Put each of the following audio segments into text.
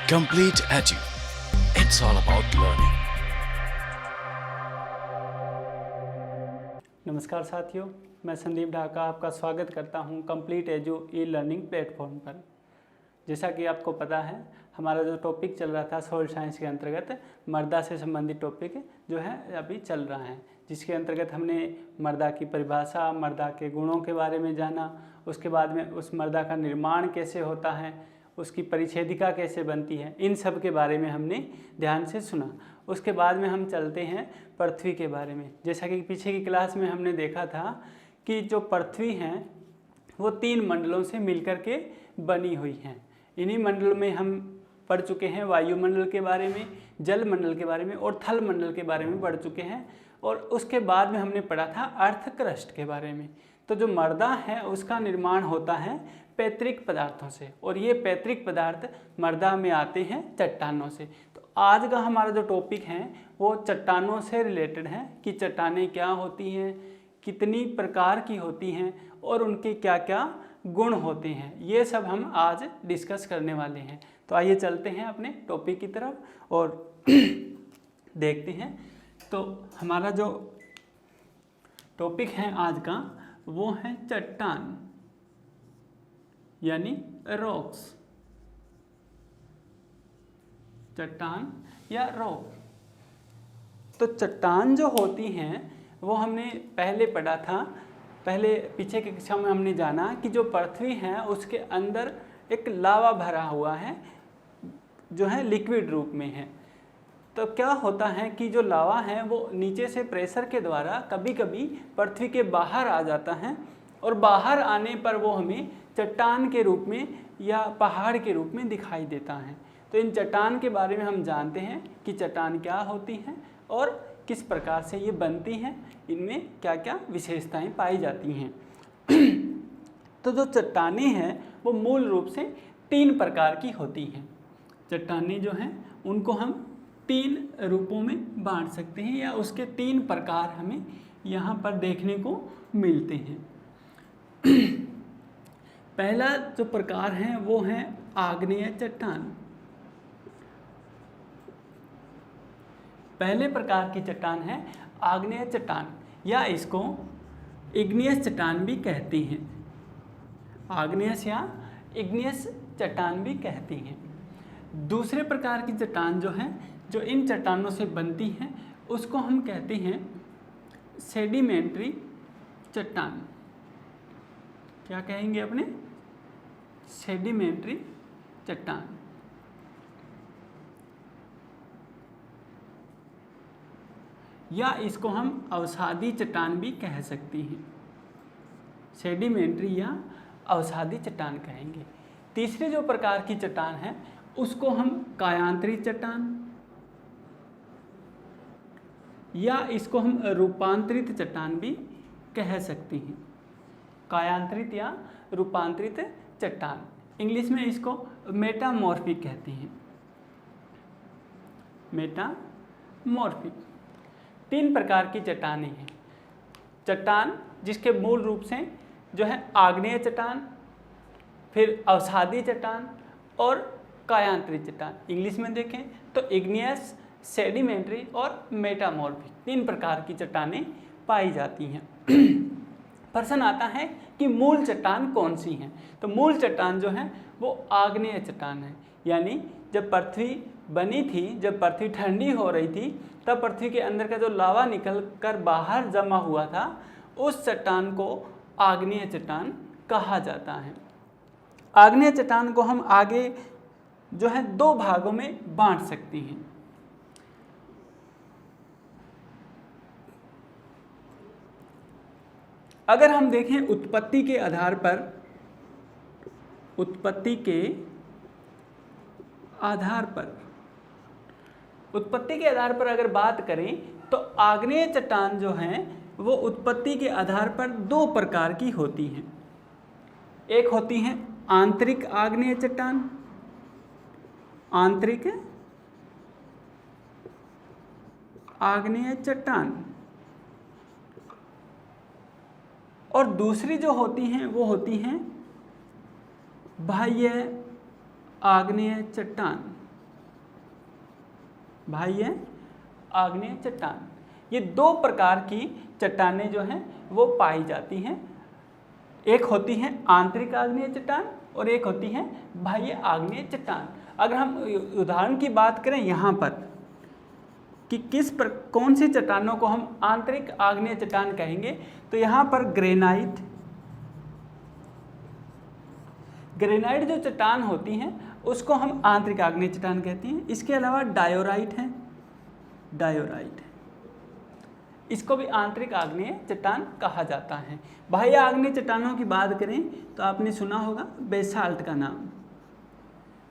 Complete Edu. It's all about learning. नमस्कार साथियों, मैं संदीप ढाका आपका स्वागत करता हूं complete edu e learning platform पर। जैसा कि आपको पता है, हमारा जो टॉपिक चल रहा था सोशल साइंस के अंतर्गत मर्दा से संबंधित टॉपिक जो है अभी चल रहा है, जिसके अंतर्गत हमने मर्दा की परिभाषा, मर्दा के गुणों के बारे में जाना। उसके बाद में उस मर्दा का निर्माण कैसे होता है, उसकी परिच्छेदिका कैसे बनती है, इन सब के बारे में हमने ध्यान से सुना। उसके बाद में हम चलते हैं पृथ्वी के बारे में। जैसा कि पीछे की क्लास में हमने देखा था कि जो पृथ्वी हैं वो 3 मंडलों से मिलकर के बनी हुई हैं। इन्हीं मंडलों में हम पढ़ चुके हैं, वायुमंडल के बारे में, जल मंडल के बारे में और थल मंडल के बारे में पढ़ चुके हैं। और उसके बाद में हमने पढ़ा था अर्थ क्रस्ट के बारे में। तो जो मर्दा है उसका निर्माण होता है पैतृक पदार्थों से, और ये पैतृक पदार्थ मर्दा में आते हैं चट्टानों से। तो आज का हमारा जो टॉपिक है वो चट्टानों से रिलेटेड है कि चट्टानें क्या होती हैं, कितनी प्रकार की होती हैं और उनके क्या क्या गुण होते हैं, ये सब हम आज डिस्कस करने वाले हैं। तो आइए चलते हैं अपने टॉपिक की तरफ और देखते हैं। तो हमारा जो टॉपिक है आज का वो है चट्टान यानी रॉक्स, चट्टान या रॉक। तो चट्टान जो होती हैं वो हमने पहले पढ़ा था, पहले पीछे की कक्षा में हमने जाना कि जो पृथ्वी है उसके अंदर एक लावा भरा हुआ है जो है लिक्विड रूप में है। तो क्या होता है कि जो लावा है वो नीचे से प्रेशर के द्वारा कभी कभी पृथ्वी के बाहर आ जाता है, और बाहर आने पर वो हमें चट्टान के रूप में या पहाड़ के रूप में दिखाई देता है। तो इन चट्टान के बारे में हम जानते हैं कि चट्टान क्या होती हैं और किस प्रकार से ये बनती हैं, इनमें क्या क्या विशेषताएं पाई जाती हैं। तो जो चट्टानें हैं वो मूल रूप से 3 प्रकार की होती हैं। चट्टानें जो हैं उनको हम 3 रूपों में बांट सकते हैं, या उसके 3 प्रकार हमें यहाँ पर देखने को मिलते हैं। पहला जो प्रकार है वो है आग्नेय चट्टान। पहले प्रकार की चट्टान है आग्नेय चट्टान, या इसको इग्नियस चट्टान भी कहती हैं। आग्नेयस या इग्नियस चट्टान भी कहती हैं। दूसरे प्रकार की चट्टान जो है, जो इन चट्टानों से बनती हैं, उसको हम कहते हैं सेडिमेंट्री चट्टान। क्या कहेंगे अपने? सेडिमेंट्री चट्टान। या इसको हम अवसादी चट्टान भी कह सकती हैं। सेडिमेंट्री या अवसादी चट्टान कहेंगे। तीसरे जो प्रकार की चट्टान है उसको हम कायांतरित चट्टान, या इसको हम रूपांतरित चट्टान भी कह सकती हैं। कायांतरित या रूपांतरित चट्टान, इंग्लिश में इसको मेटामॉर्फिक कहते हैं। मेटामॉर्फिक। 3 प्रकार की चट्टानें हैं। चट्टान जिसके मूल रूप से जो है आग्नेय चट्टान, फिर अवसादी चट्टान और कायांतरित चट्टान। इंग्लिश में देखें तो इग्नियस, सेडिमेंट्री और मेटामॉर्फिक 3 प्रकार की चट्टानें पाई जाती हैं। प्रश्न आता है कि मूल चट्टान कौन सी हैं? तो मूल चट्टान जो है वो आग्नेय चट्टान है। यानी जब पृथ्वी बनी थी, जब पृथ्वी ठंडी हो रही थी, तब पृथ्वी के अंदर का जो लावा निकल कर बाहर जमा हुआ था, उस चट्टान को आग्नेय चट्टान कहा जाता है। आग्नेय चट्टान को हम आगे जो है 2 भागों में बांट सकते हैं। अगर हम देखें उत्पत्ति के आधार पर, उत्पत्ति के आधार पर अगर बात करें तो आग्नेय चट्टान जो हैं वो उत्पत्ति के आधार पर 2 प्रकार की होती हैं। एक होती हैं आंतरिक आग्नेय चट्टान, आंतरिक आग्नेय चट्टान, और दूसरी जो होती हैं वो होती हैं बाह्य आग्नेय चट्टान। बाह्य आग्नेय चट्टान। ये दो प्रकार की चट्टानें जो हैं वो पाई जाती हैं। एक होती है आंतरिक आग्नेय चट्टान और एक होती है बाह्य आग्नेय चट्टान। अगर हम उदाहरण की बात करें यहाँ पर कि कौन सी चट्टानों को हम आंतरिक आग्नेय चट्टान कहेंगे, तो यहाँ पर ग्रेनाइट जो चट्टान होती हैं उसको हम आंतरिक आग्नेय चट्टान कहते हैं। इसके अलावा डायोराइट है, इसको भी आंतरिक आग्नेय चट्टान कहा जाता है। बाह्य आग्नेय चट्टानों की बात करें तो आपने सुना होगा बेसाल्ट का नाम,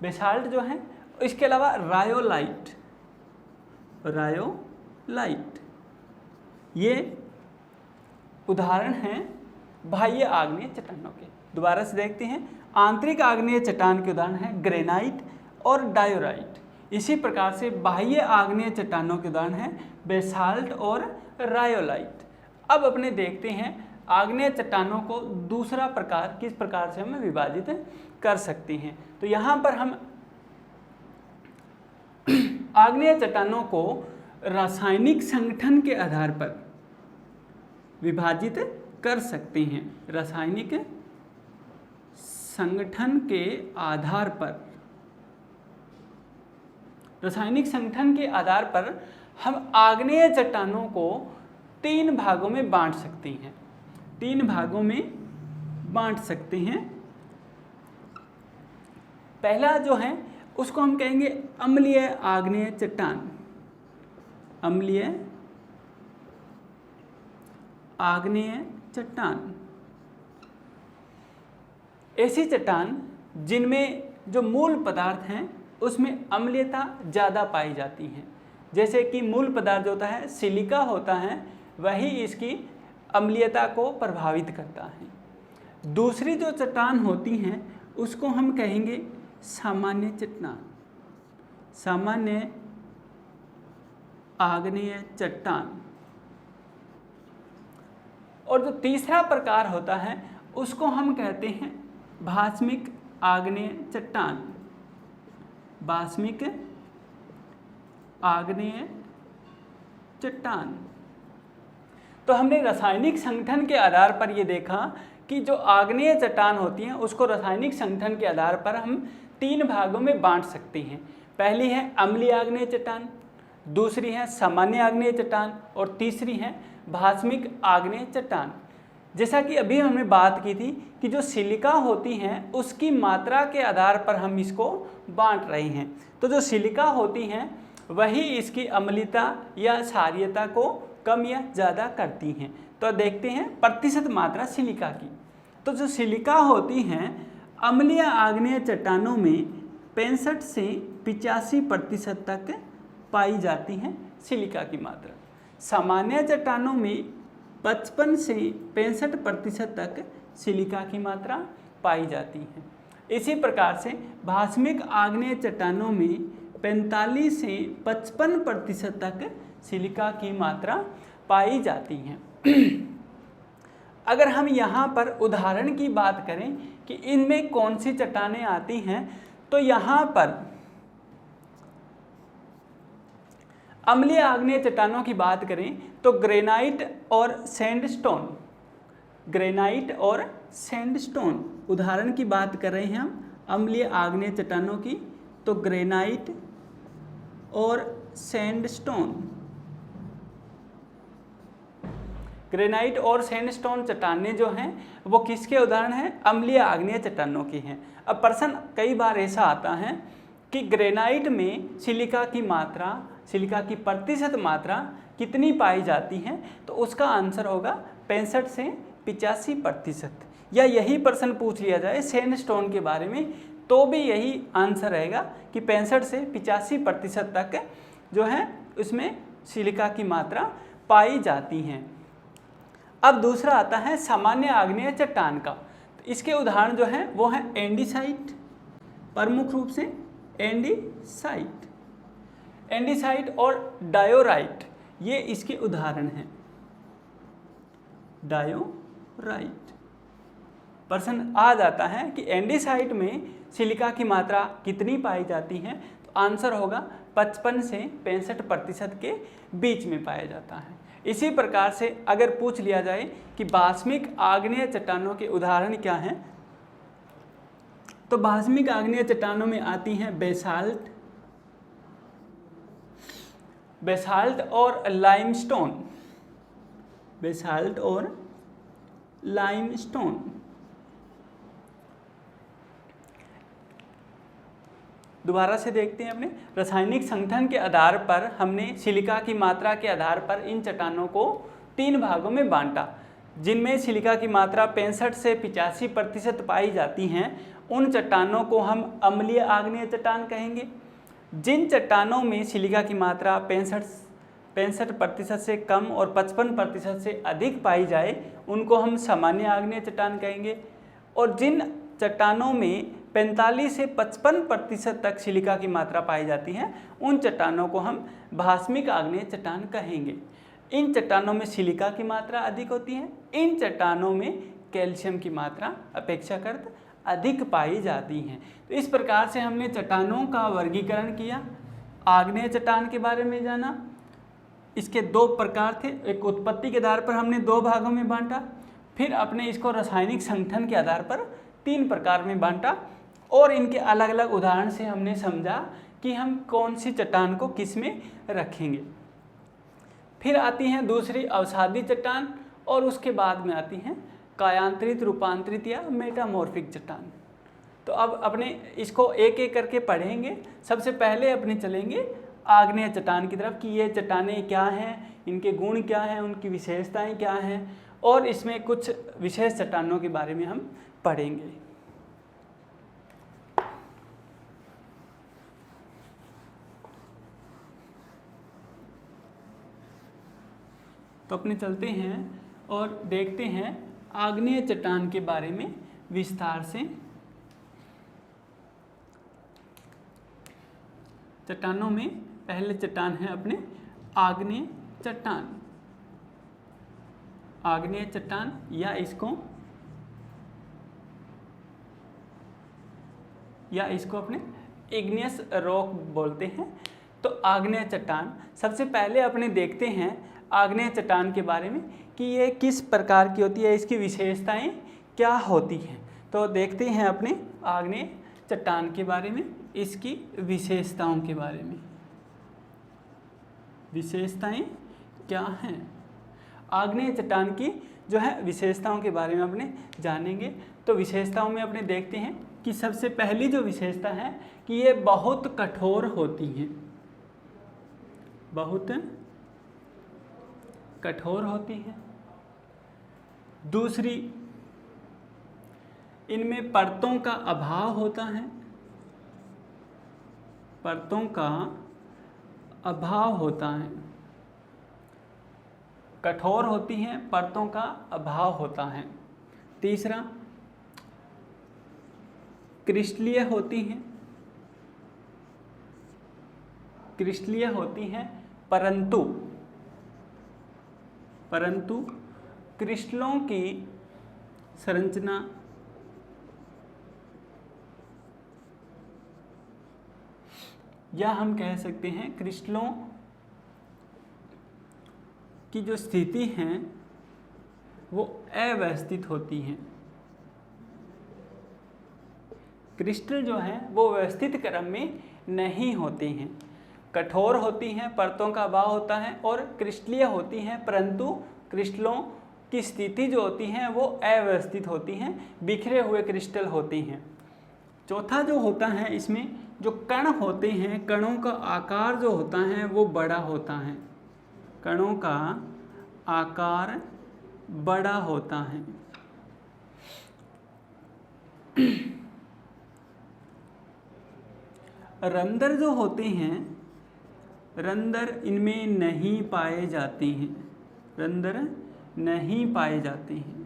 बेसाल्ट जो है। इसके अलावा रायोलाइट, ये उदाहरण हैं बाह्य आग्नेय चट्टानों के। दोबारा से देखते हैं, आंतरिक आग्नेय चट्टान के उदाहरण हैं ग्रेनाइट और डायोराइट। इसी प्रकार से बाह्य आग्नेय चट्टानों के उदाहरण हैं बेसाल्ट और रायोलाइट। अब अपने देखते हैं आग्नेय चट्टानों को दूसरा प्रकार किस प्रकार से हम विभाजित कर सकते हैं। तो यहाँ पर हम आग्नेय चट्टानों को रासायनिक संगठन के आधार पर विभाजित कर सकते हैं। रासायनिक संगठन के आधार पर हम आग्नेय चट्टानों को 3 भागों में बांट सकते हैं। पहला जो है उसको हम कहेंगे अम्लीय आग्नेय चट्टान। ऐसी चट्टान जिनमें जो मूल पदार्थ हैं उसमें अम्लीयता ज़्यादा पाई जाती है। जैसे कि मूल पदार्थ जो होता है सिलिका होता है, वही इसकी अम्लीयता को प्रभावित करता है। दूसरी जो चट्टान होती हैं उसको हम कहेंगे सामान्य आग्नेय चट्टान। और जो तीसरा प्रकार होता है उसको हम कहते हैं भास्मिक आग्नेय चट्टान। तो हमने रासायनिक संगठन के आधार पर ये देखा कि जो आग्नेय चट्टान होती हैं उसको रासायनिक संगठन के आधार पर हम 3 भागों में बांट सकते हैं। पहली है अम्लीय आग्नेय चट्टान, दूसरी है सामान्य आग्नेय चट्टान और तीसरी है भास्मिक आग्नेय चट्टान। जैसा कि अभी हमने बात की थी कि जो सिलिका होती हैं उसकी मात्रा के आधार पर हम इसको बांट रहे हैं। तो जो सिलिका होती हैं वही इसकी अम्लीयता या क्षारीयता को कम या ज़्यादा करती हैं। तो देखते हैं प्रतिशत मात्रा सिलिका की। तो जो सिलिका होती हैं अम्लीय आग्नेय चट्टानों में 65 से 85% तक पाई जाती हैं सिलिका की मात्रा। सामान्य चट्टानों में 55 से 65% तक सिलिका की मात्रा पाई जाती है। इसी प्रकार से भास्मिक आग्नेय चट्टानों में 45 से 55% तक सिलिका की मात्रा पाई जाती है। अगर हम यहाँ पर उदाहरण की बात करें कि इनमें कौन सी चट्टानें आती हैं, तो यहाँ पर अम्लीय आग्नेय चट्टानों की बात करें तो ग्रेनाइट और सैंडस्टोन उदाहरण की बात कर रहे हैं हम अम्लीय आग्नेय चट्टानों की। तो ग्रेनाइट और सैंडस्टोन चट्टानें जो हैं वो किसके उदाहरण हैं? अम्लीय आग्नेय चट्टानों की हैं। अब प्रश्न कई बार ऐसा आता है कि ग्रेनाइट में सिलिका की प्रतिशत मात्रा कितनी पाई जाती है, तो उसका आंसर होगा 65 से 85%। या यही प्रश्न पूछ लिया जाए सैंडस्टोन के बारे में तो भी यही आंसर रहेगा कि 65 से 85% तक जो है उसमें सिलिका की मात्रा पाई जाती हैं। अब दूसरा आता है सामान्य आग्नेय चट्टान का। तो इसके उदाहरण जो हैं वो हैं एंडीसाइट, प्रमुख रूप से एंडीसाइट और डायोराइट, ये इसके उदाहरण हैं। डायोराइट प्रश्न आ जाता है कि एंडीसाइट में सिलिका की मात्रा कितनी पाई जाती है, तो आंसर होगा 55 से 65% के बीच में पाया जाता है। इसी प्रकार से अगर पूछ लिया जाए कि बाष्मिक आग्नेय चट्टानों के उदाहरण क्या हैं, तो बाष्मिक आग्नेय चट्टानों में आती हैं बेसाल्ट और लाइमस्टोन। बेसाल्ट और लाइमस्टोन। दोबारा से देखते हैं अपने रासायनिक संगठन के आधार पर हमने सिलिका की मात्रा के आधार पर इन चट्टानों को 3 भागों में बांटा, जिनमें सिलिका की मात्रा 65 से 85% पाई जाती हैं। उन चट्टानों को हम अम्लीय आग्नेय चट्टान कहेंगे। जिन चट्टानों में सिलिका की मात्रा 65% से कम और 55% से अधिक पाई जाए उनको हम सामान्य आग्नेय चट्टान कहेंगे। और जिन चट्टानों में 45 से 55% तक सिलिका की मात्रा पाई जाती है उन चट्टानों को हम बाष्मिक आग्नेय चट्टान कहेंगे। इन चट्टानों में सिलिका की मात्रा अधिक होती है, इन चट्टानों में कैल्शियम की मात्रा अपेक्षाकृत अधिक पाई जाती हैं। तो इस प्रकार से हमने चट्टानों का वर्गीकरण किया, आग्नेय चट्टान के बारे में जाना। इसके 2 प्रकार थे, एक उत्पत्ति के आधार पर हमने 2 भागों में बांटा, फिर अपने इसको रासायनिक संगठन के आधार पर 3 प्रकार में बांटा और इनके अलग अलग उदाहरण से हमने समझा कि हम कौन सी चट्टान को किस में रखेंगे। फिर आती हैं दूसरी अवसादी चट्टान और उसके बाद में आती हैं कायांतरित, रूपांतरित या मेटामॉर्फिक चट्टान। तो अब अपने इसको एक एक करके पढ़ेंगे। सबसे पहले अपने चलेंगे आग्नेय चट्टान की तरफ कि ये चट्टानें क्या हैं, इनके गुण क्या हैं, उनकी विशेषताएं क्या हैं, और इसमें कुछ विशेष चट्टानों के बारे में हम पढ़ेंगे। तो अपने चलते हैं और देखते हैं आग्नेय चट्टान के बारे में विस्तार से। चट्टानों में पहले चट्टान है अपने आग्नेय चट्टान। आग्नेय चट्टान या इसको अपने इग्नियस रॉक बोलते हैं। तो आग्नेय चट्टान सबसे पहले अपने देखते हैं आग्नेय चट्टान के बारे में कि ये किस प्रकार की होती है, इसकी विशेषताएं क्या होती हैं। तो देखते हैं अपने आग्नेय चट्टान के बारे में, इसकी विशेषताओं के बारे में। विशेषताएं क्या हैं आग्नेय चट्टान की, जो है विशेषताओं के बारे में अपने जानेंगे। तो विशेषताओं में अपने देखते हैं कि सबसे पहली जो विशेषता है कि ये बहुत कठोर होती हैं, बहुत कठोर होती है। दूसरी, इनमें परतों का अभाव होता है, परतों का अभाव होता है। कठोर होती हैं, परतों का अभाव होता है। तीसरा, क्रिस्टलीय होती हैं, क्रिस्टलीय होती हैं परंतु क्रिस्टलों की संरचना या हम कह सकते हैं क्रिस्टलों की जो स्थिति है वो अव्यवस्थित होती हैं। क्रिस्टल जो हैं वो व्यवस्थित क्रम में नहीं होते हैं। कठोर होती हैं, परतों का अभाव होता है, और क्रिस्टलीय होती हैं परंतु क्रिस्टलों की स्थिति जो होती हैं वो अव्यवस्थित होती हैं, बिखरे हुए क्रिस्टल होते हैं। चौथा जो होता है, इसमें जो कण होते हैं, कणों का आकार जो होता है वो बड़ा होता है, कणों का आकार बड़ा होता है। रंध्र जो होते हैं, रंध्र इनमें नहीं पाए जाते हैं, रंध्र नहीं पाए जाते हैं।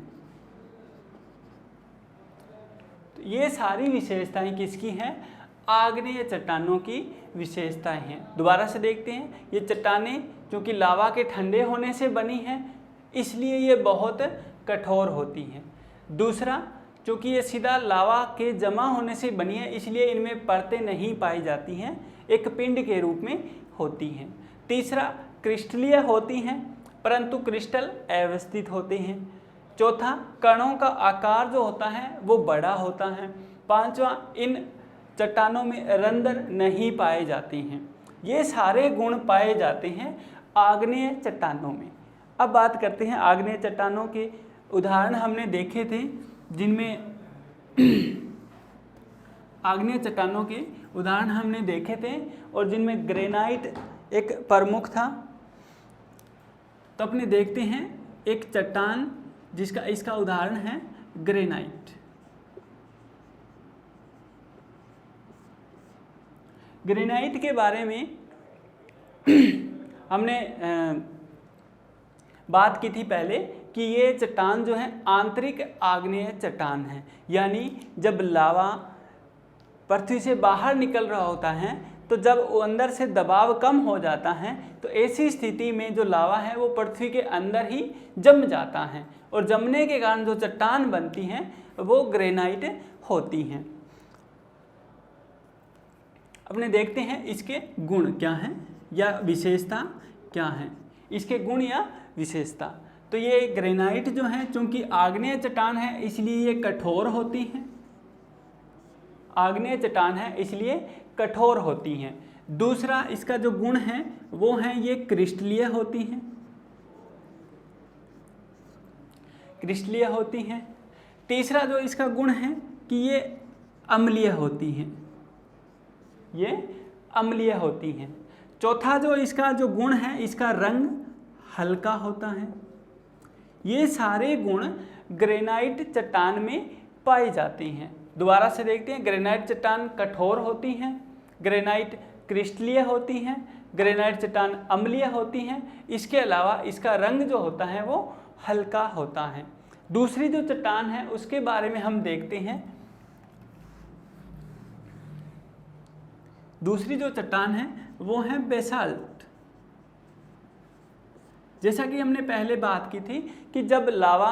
तो ये सारी विशेषताएं किसकी हैं? आग्नेय चट्टानों की विशेषताएं हैं। दोबारा से देखते हैं, ये चट्टानें क्योंकि लावा के ठंडे होने से बनी हैं इसलिए ये बहुत कठोर होती हैं। दूसरा, क्योंकि ये सीधा लावा के जमा होने से बनी है इसलिए इनमें परतें नहीं पाई जाती हैं, एक पिंड के रूप में होती हैं। तीसरा, क्रिस्टलीय होती हैं परंतु क्रिस्टल अव्यवस्थित होते हैं। चौथा, कणों का आकार जो होता है वो बड़ा होता है। पांचवा, इन चट्टानों में रंध्र नहीं पाए जाते हैं। ये सारे गुण पाए जाते हैं आग्नेय चट्टानों में। अब बात करते हैं आग्नेय चट्टानों के उदाहरण हमने देखे थे, जिनमें आग्नेय चट्टानों के उदाहरण हमने देखे थे और जिनमें ग्रेनाइट एक प्रमुख था। तो अपने देखते हैं एक चट्टान जिसका इसका उदाहरण है ग्रेनाइट। ग्रेनाइट के बारे में हमने बात की थी पहले कि ये चट्टान जो है आंतरिक आग्नेय चट्टान है, यानी जब लावा पृथ्वी से बाहर निकल रहा होता है तो जब वो अंदर से दबाव कम हो जाता है तो ऐसी स्थिति में जो लावा है वो पृथ्वी के अंदर ही जम जाता है और जमने के कारण जो चट्टान बनती हैं वो ग्रेनाइट होती हैं। अपने देखते हैं इसके गुण क्या हैं या विशेषता क्या है, इसके गुण या विशेषता। तो ये ग्रेनाइट जो है चूंकि आग्नेय चट्टान है इसलिए ये कठोर होती हैं। आग्नेय चट्टान है इसलिए कठोर होती हैं। दूसरा इसका जो गुण है वो है ये क्रिस्टलीय होती हैं। क्रिस्टलीय होती हैं। तीसरा जो इसका गुण है कि ये अम्लीय होती हैं। ये अम्लीय होती हैं। चौथा जो इसका जो गुण है इसका रंग हल्का होता है। ये सारे गुण ग्रेनाइट चट्टान में पाए जाते हैं। दोबारा से देखते हैं, ग्रेनाइट चट्टान कठोर होती हैं, ग्रेनाइट क्रिस्टलीय होती हैं, ग्रेनाइट चट्टान अम्लीय होती हैं। इसके अलावा इसका रंग जो होता है वो हल्का होता है। दूसरी जो चट्टान है उसके बारे में हम देखते हैं। दूसरी जो चट्टान है वो है बेसाल्ट। जैसा कि हमने पहले बात की थी कि जब लावा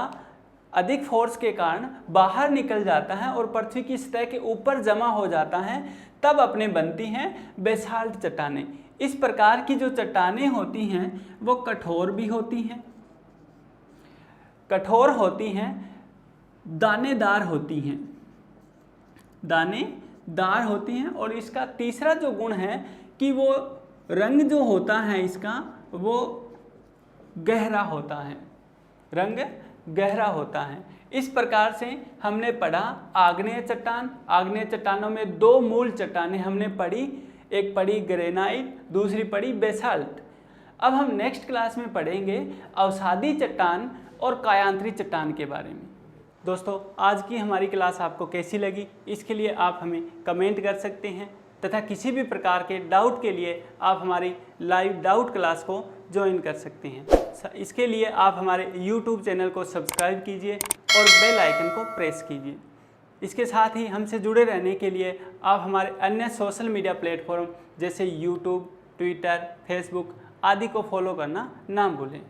अधिक फोर्स के कारण बाहर निकल जाता है और पृथ्वी की सतह के ऊपर जमा हो जाता है तब अपने बनती हैं बेसाल्ट चट्टानें। इस प्रकार की जो चट्टानें होती हैं वो कठोर भी होती हैं, कठोर होती हैं, दानेदार होती हैं, दानेदार होती हैं। और इसका तीसरा जो गुण है कि वो रंग जो होता है इसका वो गहरा होता है, रंग गहरा होता है। इस प्रकार से हमने पढ़ा आग्नेय चट्टान। आग्नेय चट्टानों में दो मूल चट्टानें हमने पढ़ी, एक पढ़ी ग्रेनाइट, दूसरी पढ़ी बेसाल्ट। अब हम नेक्स्ट क्लास में पढ़ेंगे अवसादी चट्टान और कायांतरी चट्टान के बारे में। दोस्तों, आज की हमारी क्लास आपको कैसी लगी इसके लिए आप हमें कमेंट कर सकते हैं तथा किसी भी प्रकार के डाउट के लिए आप हमारी लाइव डाउट क्लास को ज्वाइन कर सकते हैं। इसके लिए आप हमारे YouTube चैनल को सब्सक्राइब कीजिए और बेल आइकन को प्रेस कीजिए। इसके साथ ही हमसे जुड़े रहने के लिए आप हमारे अन्य सोशल मीडिया प्लेटफॉर्म जैसे YouTube, ट्विटर, फेसबुक आदि को फॉलो करना ना भूलें।